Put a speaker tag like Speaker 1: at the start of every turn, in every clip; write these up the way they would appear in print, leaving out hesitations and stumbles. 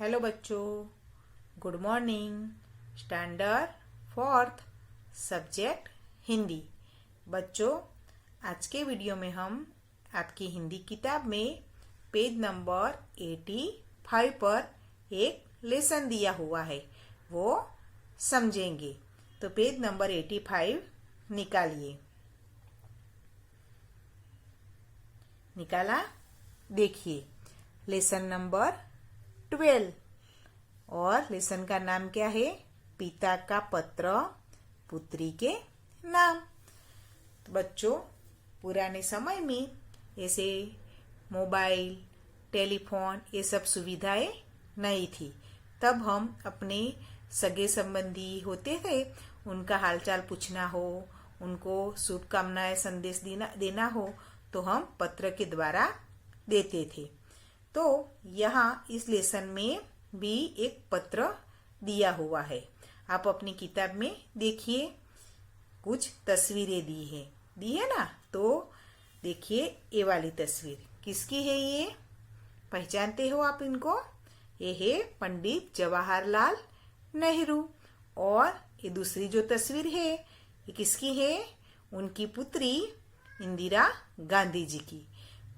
Speaker 1: Hello बच्चों, good morning. Standard fourth, subject Hindi. बच्चों, आज के वीडियो में हम आपकी हिंदी किताब में पेज नंबर 85 पर एक लेसन दिया हुआ है, वो समझेंगे। तो पेज नंबर 85 निकालिए। निकाला? देखिए, लेसन नंबर 12 और लेसन का नाम क्या है? पिता का पत्र, पुत्री के नाम। तो बच्चों, पुराने समय में ऐसे मोबाइल, टेलीफोन ये सब सुविधाएं नहीं थी। तब हम अपने सगे संबंधी होते थे, उनका हालचाल पूछना हो, उनको शुभकामनाएं संदेश देना हो तो हम पत्र के द्वारा देते थे। तो यहाँ इस लेसन में भी एक पत्र दिया हुआ है। आप अपनी किताब में देखिए, कुछ तस्वीरें दी है ना। तो देखिए, ये वाली तस्वीर किसकी है? ये पहचानते हो आप इनको? ये है पंडित जवाहरलाल नेहरू। और ये दूसरी जो तस्वीर है, ये किसकी है? उनकी पुत्री इंदिरा गांधी जी की।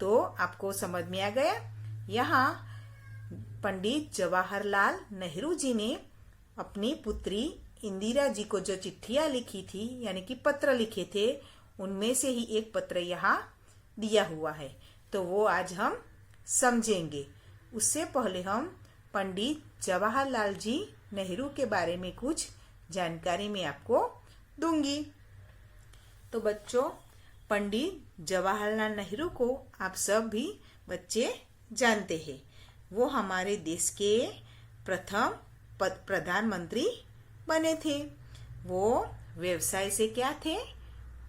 Speaker 1: तो आपको समझ में आ गया? यहाँ पंडित जवाहरलाल नेहरू जी ने अपनी पुत्री इंदिरा जी को जो चिट्ठियां लिखी थी, यानी कि पत्र लिखे थे, उनमें से ही एक पत्र यहाँ दिया हुआ है। तो वो आज हम समझेंगे। उससे पहले हम पंडित जवाहरलाल जी नेहरू के बारे में कुछ जानकारी मैं आपको दूंगी। तो बच्चों, पंडित जवाहरलाल नेहरू को आप सब भी बच्चे जानते हैं। वो हमारे देश के प्रथम प्रधानमंत्री बने थे। वो व्यवसाय से क्या थे?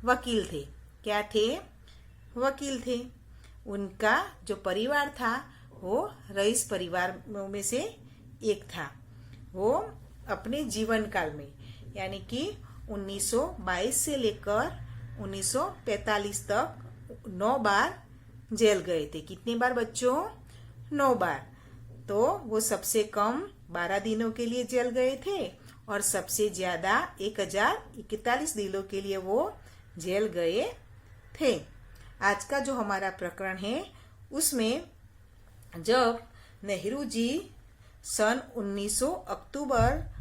Speaker 1: वकील थे। क्या थे? वकील थे। उनका जो परिवार था वो रईस परिवार में से एक था। वो अपने जीवन काल में, यानी कि 1922 से लेकर 1945 तक 9 बार जेल गए थे। कितनी बार बच्चों? 9 बार। तो वो सबसे कम 12 दिनों के लिए जेल गए थे और सबसे ज्यादा 1041 दिनों के लिए वो जेल गए थे। आज का जो हमारा प्रकरण है, उसमें जब नेहरू जी सन 19 अक्टूबर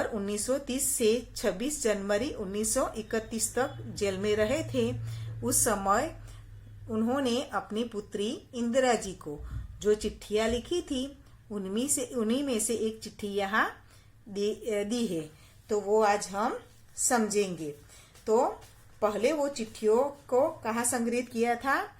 Speaker 1: 1930 से 26 जनवरी 1931 तक जेल में रहे थे, उस समय उन्होंने अपनी पुत्री इंदिरा जी को जो चिट्ठियां लिखी थी, उन्हीं में से एक चिट्ठी यहाँ दी है। तो वो आज हम समझेंगे। तो पहले वो चिट्ठियों को कहाँ संग्रहित किया था?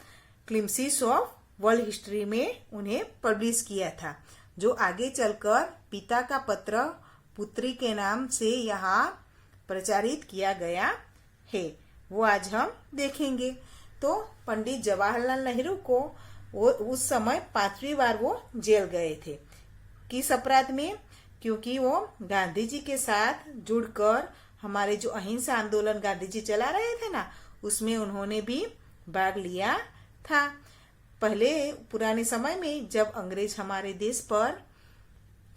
Speaker 1: ग्लिम्प्सेस ऑफ वर्ल्ड हिस्ट्री में उन्हें पब्लिश किया था, जो आगे चलकर पिता का पत्र पुत्री के नाम से यहाँ प्रचारित किया गया है। वो आज हम देखेंगे। तो पंडित जवाहरलाल नेहरू को वो उस समय 5वीं बार वो जेल गए थे। किस अपराध में? क्योंकि वो गांधी जी के साथ जुड़कर हमारे जो अहिंसा आंदोलन गांधी जी चला रहे थे ना, उसमें उन्होंने भी भाग लिया था। पहले पुराने समय में जब अंग्रेज हमारे देश पर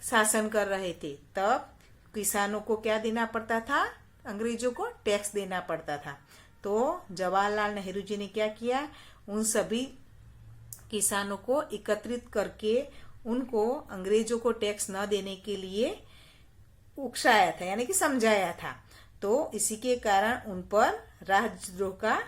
Speaker 1: शासन कर रहे थे, तब किसानों को क्या देना पड़ता था? अंग्रेजों को टैक्स देना पड़ता था। तो जवाहरलाल नेहरू जी ने क्या किया? उन सभी किसानों को एकत्रित करके उनको अंग्रेजों को टैक्स न देने के लिए उकसाया था, यानी कि समझाया था। तो इसी के कारण उन पर राजद्रोह का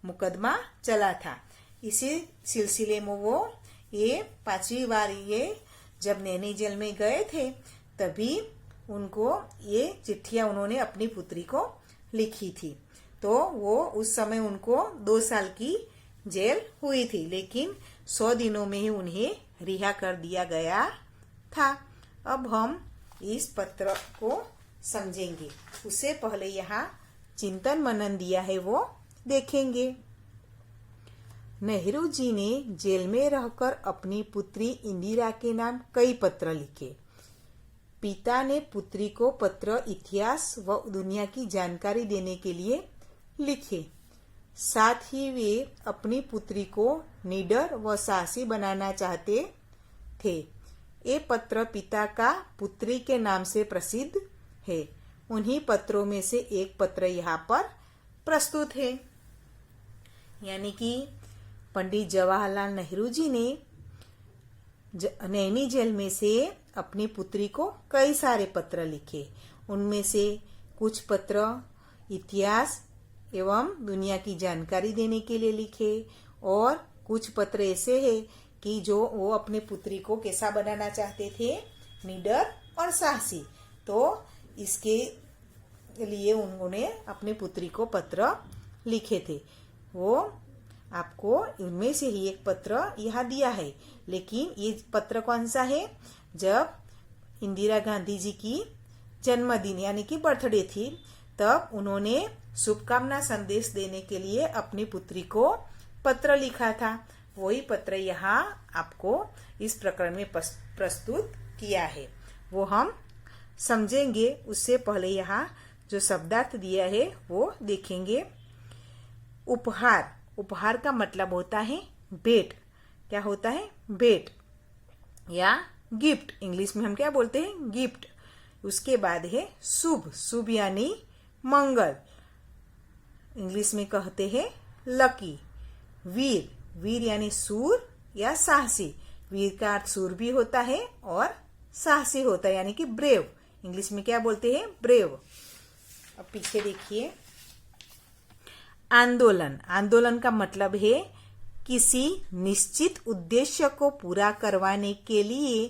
Speaker 1: मुकदमा चला था। इसी सिलसिले में वो ये 5वीं बार ये जब नैनी जेल में गए थे, तभी उनको ये चिट्ठियां उन्होंने अपनी पुत्री को लिखी थी। तो वो उस समय उनको 2 साल की जेल हुई थी, लेकिन 100 दिनों में ही उन्हें रिहा कर दिया गया था। अब हम इस पत्र को समझेंगे। उससे पहले यहाँ चिंतन मनन दिया है, वो देखेंगे। नेहरू जी ने जेल में रहकर अपनी पुत्री इंदिरा के नाम कई पत्र लिखे। पिता ने पुत्री को पत्र इतिहास व दुनिया की जानकारी देने के लिए लिखे। साथ ही वे अपनी पुत्री को निडर व साहसी बनाना चाहते थे। ये पत्र पिता का पुत्री के नाम से प्रसिद्ध है। उन्हीं पत्रों में से एक पत्र यहाँ पर प्रस्तुत है। यानी कि पंडित जवाहरलाल नेहरू जी ने नैनी जेल में से अपनी पुत्री को कई सारे पत्र लिखे। उनमें से कुछ पत्र इतिहास एवं दुनिया की जानकारी देने के लिए लिखे और कुछ पत्र ऐसे हैं कि जो वो अपने पुत्री को कैसा बनाना चाहते थे, निडर और साहसी। तो इसके लिए उन्होंने अपने पुत्री को पत्र लिखे थे। वो आपको इनमें से ही एक पत्र यहाँ दिया है, लेकिन ये पत्र कौन सा है? जब इंदिरा गांधी जी की जन्मदिन यानी कि बर्थडे थी, तब उन्होंने शुभकामना संदेश देने के लिए अपनी पुत्री को पत्र लिखा था। वही पत्र यहाँ आपको इस प्रकरण में प्रस्तुत किया है, वो हम समझेंगे। उससे पहले यहाँ जो शब्दार्थ दिया है वो देखेंगे। उपहार, उपहार का मतलब होता है भेंट। क्या होता है? भेंट या गिफ्ट। इंग्लिश में हम क्या बोलते हैं? गिफ्ट। उसके बाद है शुभ, शुभ यानी मंगल, इंग्लिश में कहते हैं लकी। वीर, वीर यानी सूर या साहसी। वीर का अर्थ सूर भी होता है और साहसी होता है, यानी कि ब्रेव। इंग्लिश में क्या बोलते हैं? ब्रेव। अब पीछे देखिए। आंदोलन, आंदोलन का मतलब है किसी निश्चित उद्देश्य को पूरा करवाने के लिए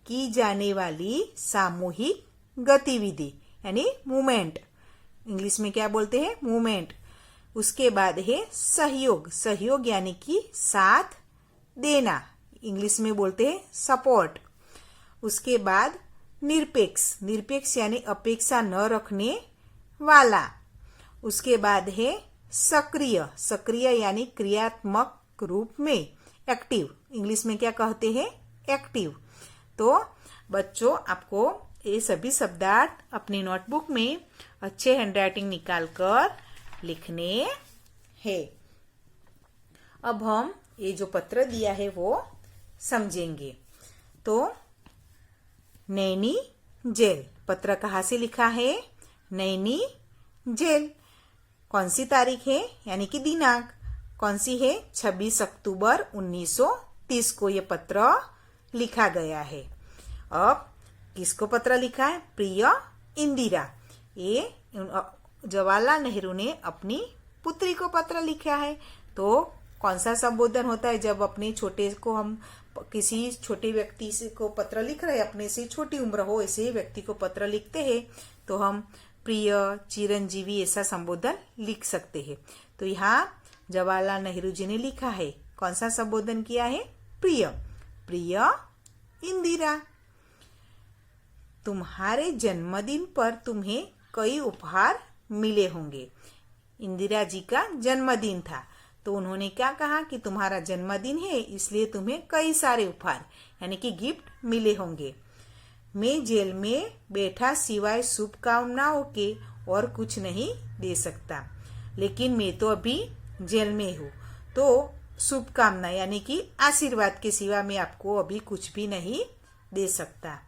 Speaker 1: की जाने वाली सामूहिक गतिविधि, यानी मूवमेंट। इंग्लिश में क्या बोलते हैं? मूवमेंट। उसके बाद है सहयोग, सहयोग यानी कि साथ देना, इंग्लिश में बोलते हैं सपोर्ट। उसके बाद निरपेक्ष, निरपेक्ष यानी अपेक्षा न रखने वाला। उसके बाद है सक्रिय, सक्रिय यानी क्रियात्मक रूप में, एक्टिव, इंग्लिश में क्या कहते हैं? एक्टिव। तो बच्चों, आपको ये सभी शब्दार्थ अपनी नोटबुक में अच्छे हैंडराइटिंग निकालकर लिखने हैं। अब हम ये जो पत्र दिया है वो समझेंगे। तो नैनी जेल, पत्र कहाँ से लिखा है? नैनी जेल। कौन सी तारीख है? यानी कि दिनांक कौन सी है? 26 अक्टूबर 1930 को ये पत्र लिखा गया है। अब किसको पत्र लिखा है? प्रिय इंदिरा। ये जवाहरलाल नेहरू ने अपनी पुत्री को पत्र लिखा है। तो कौन सा संबोधन होता है जब अपने छोटे को हम किसी छोटे व्यक्ति से को पत्र लिख रहे हैं, अपने से छोटी उम्र हो ऐसे व्यक्ति को पत्र लिखते हैं, तो हम प्रिय, चिरंजीवी ऐसा संबोधन लिख सकते हैं। तो यहाँ जवाहरलाल नेहरू जी ने लिखा है, कौन सा संबोधन किया है? प्रिय, प्रिय इंदिरा, तुम्हारे जन्मदिन पर तुम्हें कई उपहार मिले होंगे। इंदिरा जी का जन्मदिन था, तो उन्होंने क्या कहा कि तुम्हारा जन्मदिन है इसलिए तुम्हें कई सारे उपहार यानी कि गिफ्ट मिले होंगे। मैं जेल में बैठा सिवाय शुभकामनाओं के और कुछ नहीं दे सकता, लेकिन मैं तो अभी जेल में हूँ, तो शुभकामना यानी कि आशीर्वाद के सिवा मैं आपको अभी कुछ भी नहीं दे सकता।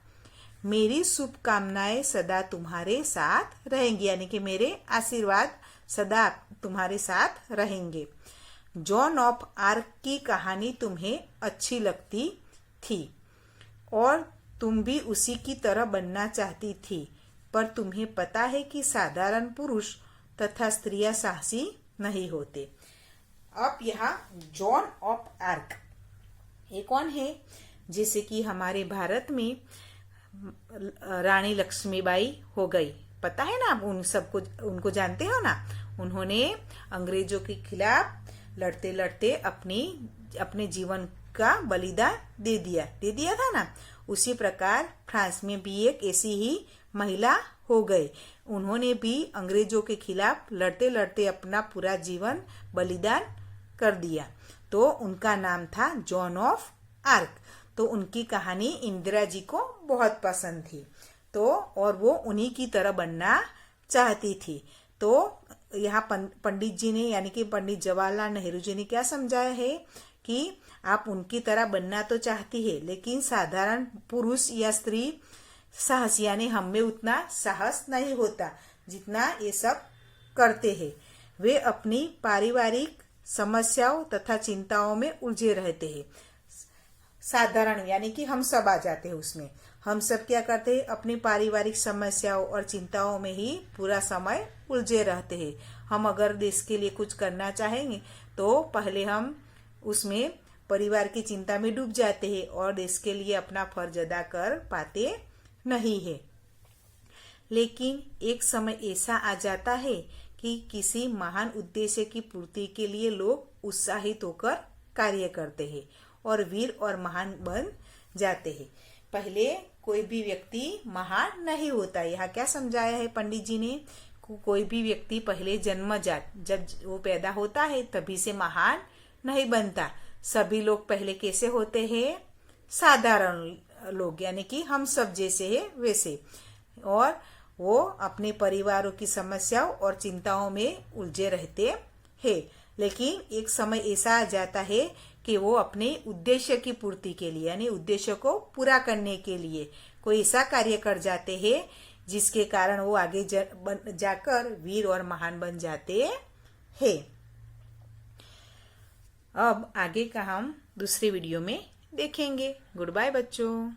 Speaker 1: मेरी शुभकामनाएं सदा तुम्हारे साथ रहेंगी, यानी कि मेरे आशीर्वाद सदा तुम्हारे साथ रहेंगे। जॉन ऑफ आर्क की कहानी तुम्हें अच्छी लगती थी और तुम भी उसी की तरह बनना चाहती थी, पर तुम्हें पता है कि साधारण पुरुष तथा स्त्रियां साहसी नहीं होते। अब यहाँ जॉन ऑफ आर्क ये कौन है? जैसे कि हमारे भारत में रानी लक्ष्मीबाई हो गई, पता है ना? आप उन सबको उनको जानते हो ना? उन्होंने अंग्रेजों के खिलाफ लड़ते लड़ते अपने जीवन का बलिदान दे दिया था ना। उसी प्रकार फ्रांस में भी एक ऐसी ही महिला हो गई। उन्होंने भी अंग्रेजों के खिलाफ लड़ते लड़ते अपना पूरा जीवन बलिदान कर दिया। तो उनका नाम था जॉन ऑफ आर्क। तो उनकी कहानी इंदिरा जी को बहुत पसंद थी, तो और वो उन्हीं की तरह बनना चाहती थी। तो यहाँ पंडित जी ने यानी कि पंडित जवाहरलाल नेहरू जी ने क्या समझाया है कि आप उनकी तरह बनना तो चाहती है, लेकिन साधारण पुरुष या स्त्री साहस यानी हम में उतना साहस नहीं होता जितना ये सब करते हैं। वे अपनी पारिवारिक समस्याओं तथा चिंताओं में उलझे रहते हैं। साधारण यानी कि हम सब आ जाते हैं उसमें। हम सब क्या करते हैं, अपनी पारिवारिक समस्याओं और चिंताओं में ही पूरा समय उलझे रहते हैं। हम अगर देश के लिए कुछ करना चाहेंगे तो पहले हम उसमें परिवार की चिंता में डूब जाते हैं और देश के लिए अपना फर्ज अदा कर पाते नहीं है। लेकिन एक समय ऐसा आ जाता है कि किसी महान उद्देश्य की पूर्ति के लिए लोग उत्साहित होकर कार्य करते हैं और वीर और महान बन जाते हैं। पहले कोई भी व्यक्ति महान नहीं होता। यहाँ क्या समझाया है पंडित जी ने, कोई भी व्यक्ति पहले जन्मजात जब वो पैदा होता है तभी से महान नहीं बनता। सभी लोग पहले कैसे होते हैं, साधारण लोग यानी कि हम सब जैसे है वैसे, और वो अपने परिवारों की समस्याओं और चिंताओं में उलझे रहते हैं। लेकिन एक समय ऐसा आ जाता है कि वो अपने उद्देश्य की पूर्ति के लिए यानी उद्देश्य को पूरा करने के लिए कोई ऐसा कार्य कर जाते हैं जिसके कारण वो आगे जाकर वीर और महान बन जाते हैं। अब आगे का हम दूसरे वीडियो में देखेंगे। गुड बाय बच्चों।